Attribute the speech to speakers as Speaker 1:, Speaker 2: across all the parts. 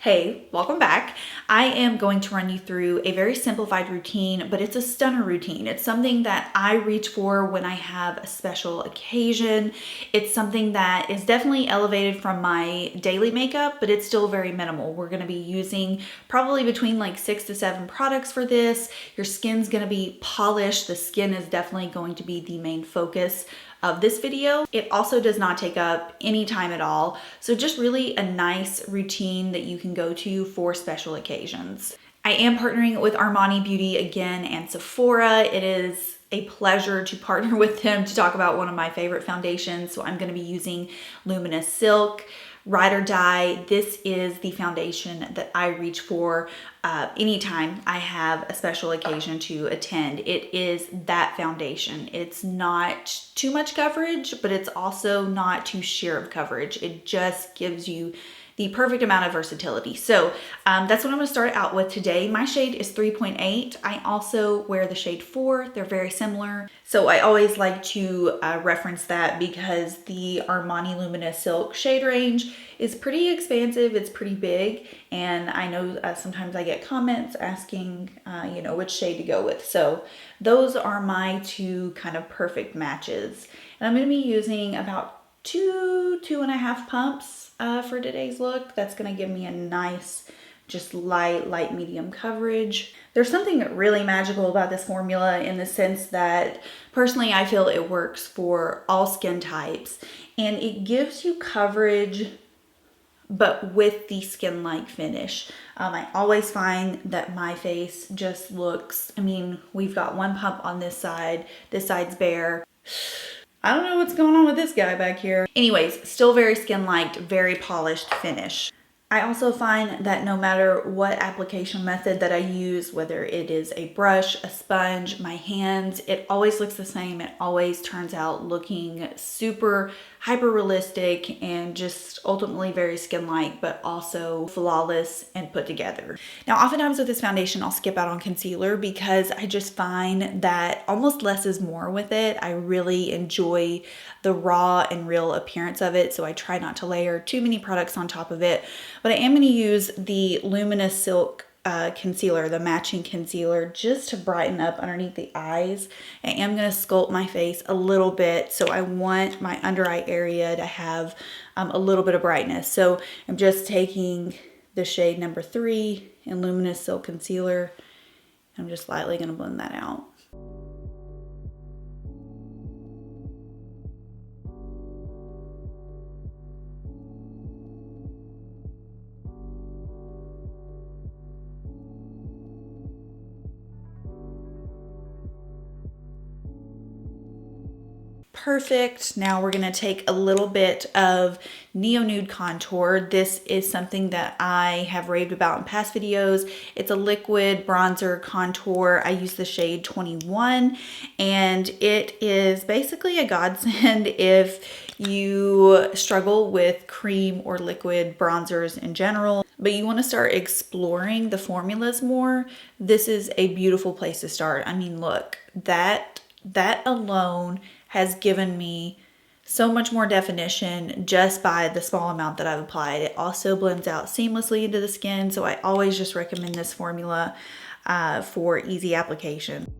Speaker 1: Hey, welcome back. I am going to run you through a very simplified routine, but it's a stunner routine. It's something that I reach for when I have a special occasion. It's something that is definitely elevated from my daily makeup, but it's still very minimal. We're gonna be using probably between like 6 to 7 products for this. Your skin's gonna be polished. The skin is definitely going to be the main focus of this video. It also does not take up any time at all. So just really a nice routine that you can go to for special occasions. I am partnering with Armani Beauty again and Sephora. It is a pleasure to partner with them to talk about one of my favorite foundations. So I'm gonna be using Luminous Silk. Ride or Die. This is the foundation that I reach for anytime I have a special occasion to attend. It is that foundation. It's not too much coverage, but it's also not too sheer of coverage. It just gives you the perfect amount of versatility. So that's what I'm gonna start out with today. My shade is 3.8. I also wear the shade 4. They're very similar. So I always like to reference that because the Armani Luminous Silk shade range is pretty expansive. It's pretty big. And I know sometimes I get comments asking, which shade to go with. So those are my two kind of perfect matches. And I'm gonna be using about 2.5 pumps for today's look. That's gonna give me a nice, just light medium coverage. There's something really magical about this formula in the sense that personally I feel it works for all skin types and it gives you coverage but with the skin-like finish. I always find that my face just looks, we've got one pump on this side's bare. I don't know what's going on with this guy back here. Anyways, still very skin-like, very polished finish. I also find that no matter what application method that I use, whether it is a brush, a sponge, my hands, it always looks the same. It always turns out looking super hyper realistic and just ultimately very skin-like, but also flawless and put together. Now, oftentimes with this foundation, I'll skip out on concealer because I just find that almost less is more with it. I really enjoy the raw and real appearance of it, so I try not to layer too many products on top of it. But I am going to use the Luminous Silk concealer, the matching concealer, just to brighten up underneath the eyes. I am going to sculpt my face a little bit, so I want my under eye area to have a little bit of brightness. So I'm just taking the shade number 3 in Luminous Silk Concealer. I'm just lightly going to blend that out. Perfect. Now we're going to take a little bit of Neo Nude contour. This is something that I have raved about in past videos. It's a liquid bronzer contour. I use the shade 21 and it is basically a godsend if you struggle with cream or liquid bronzers in general, but you want to start exploring the formulas more. This is a beautiful place to start. Look, that alone has given me so much more definition just by the small amount that I've applied. It also blends out seamlessly into the skin, so I always just recommend this formula for easy application.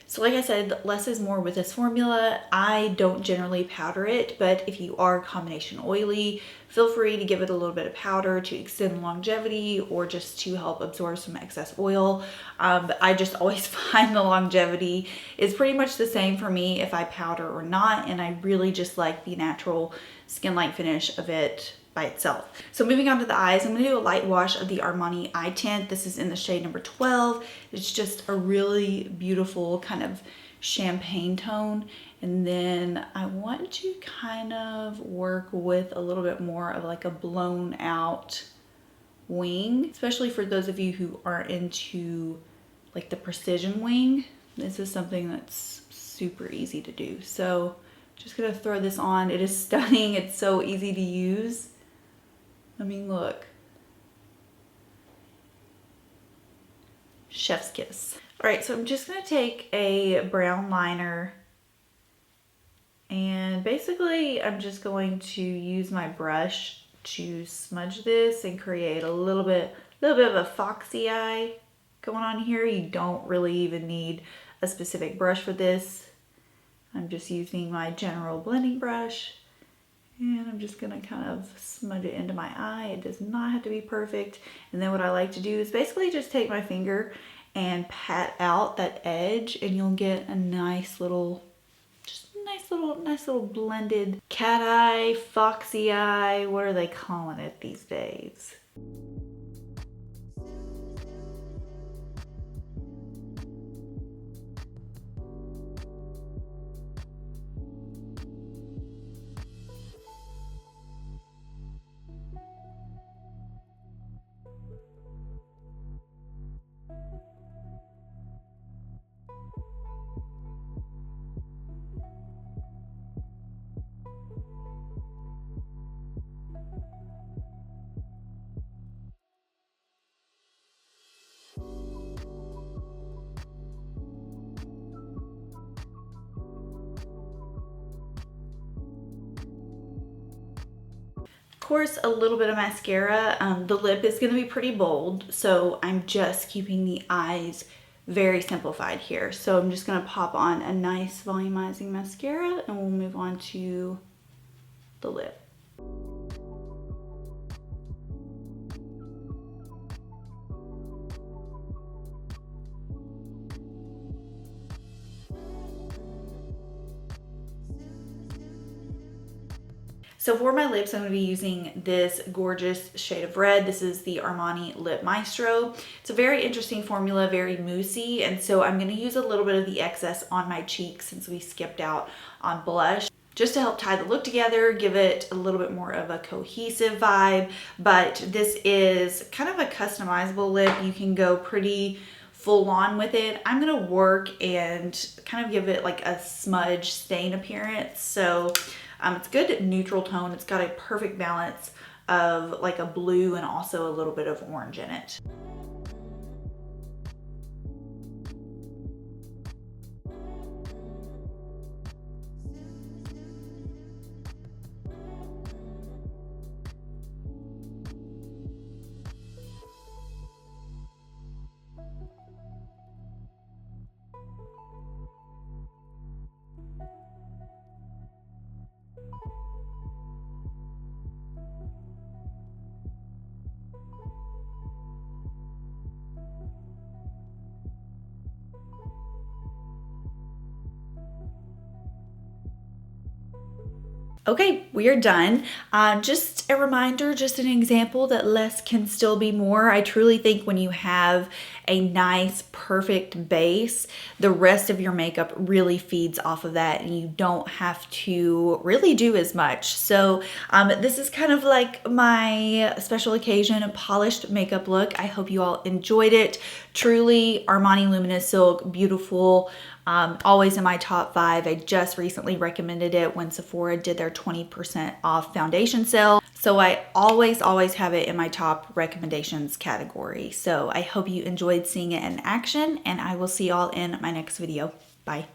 Speaker 1: So like I said, less is more with this formula. I don't generally powder it, but if you are combination oily, feel free to give it a little bit of powder to extend longevity or just to help absorb some excess oil. But I just always find the longevity is pretty much the same for me if I powder or not, and I really just like the natural skin-like finish of it by itself. So moving on to the eyes, I'm going to do a light wash of the Armani eye tint. This is in the shade number 12. It's just a really beautiful kind of champagne tone. And then I want to kind of work with a little bit more of like a blown out wing, especially for those of you who are into like the precision wing. This is something that's super easy to do. So just gonna throw this on. It is stunning. It's so easy to use. Look. Chef's kiss. All right, so I'm just gonna take a brown liner and basically I'm just going to use my brush to smudge this and create a little bit of a foxy eye going on here. You don't really even need a specific brush for this. I'm just using my general blending brush and I'm just gonna kind of smudge it into my eye. It does not have to be perfect. And then what I like to do is basically just take my finger and pat out that edge and you'll get a nice little blended cat eye, foxy eye. What are they calling it these days? Course, a little bit of mascara. The lip is going to be pretty bold, so I'm just keeping the eyes very simplified here. So I'm just going to pop on a nice volumizing mascara and we'll move on to the lip. So for my lips, I'm going to be using this gorgeous shade of red. This is the Armani Lip Maestro. It's a very interesting formula, very moussey, and so I'm going to use a little bit of the excess on my cheeks since we skipped out on blush, just to help tie the look together, give it a little bit more of a cohesive vibe. But this is kind of a customizable lip. You can go pretty full on with it. I'm going to work and kind of give it like a smudge stain appearance. So it's good neutral tone. It's got a perfect balance of like a blue and also a little bit of orange in it. Okay, we are done. Just a reminder, just an example that less can still be more. I truly think when you have a nice, perfect base, the rest of your makeup really feeds off of that and you don't have to really do as much. So this is kind of like my special occasion polished makeup look. I hope you all enjoyed it. Truly, Armani Luminous Silk, beautiful. Always in my top 5. I just recently recommended it when Sephora did their 20% off foundation sale. So I always have it in my top recommendations category. So I hope you enjoyed seeing it in action and I will see y'all in my next video. Bye.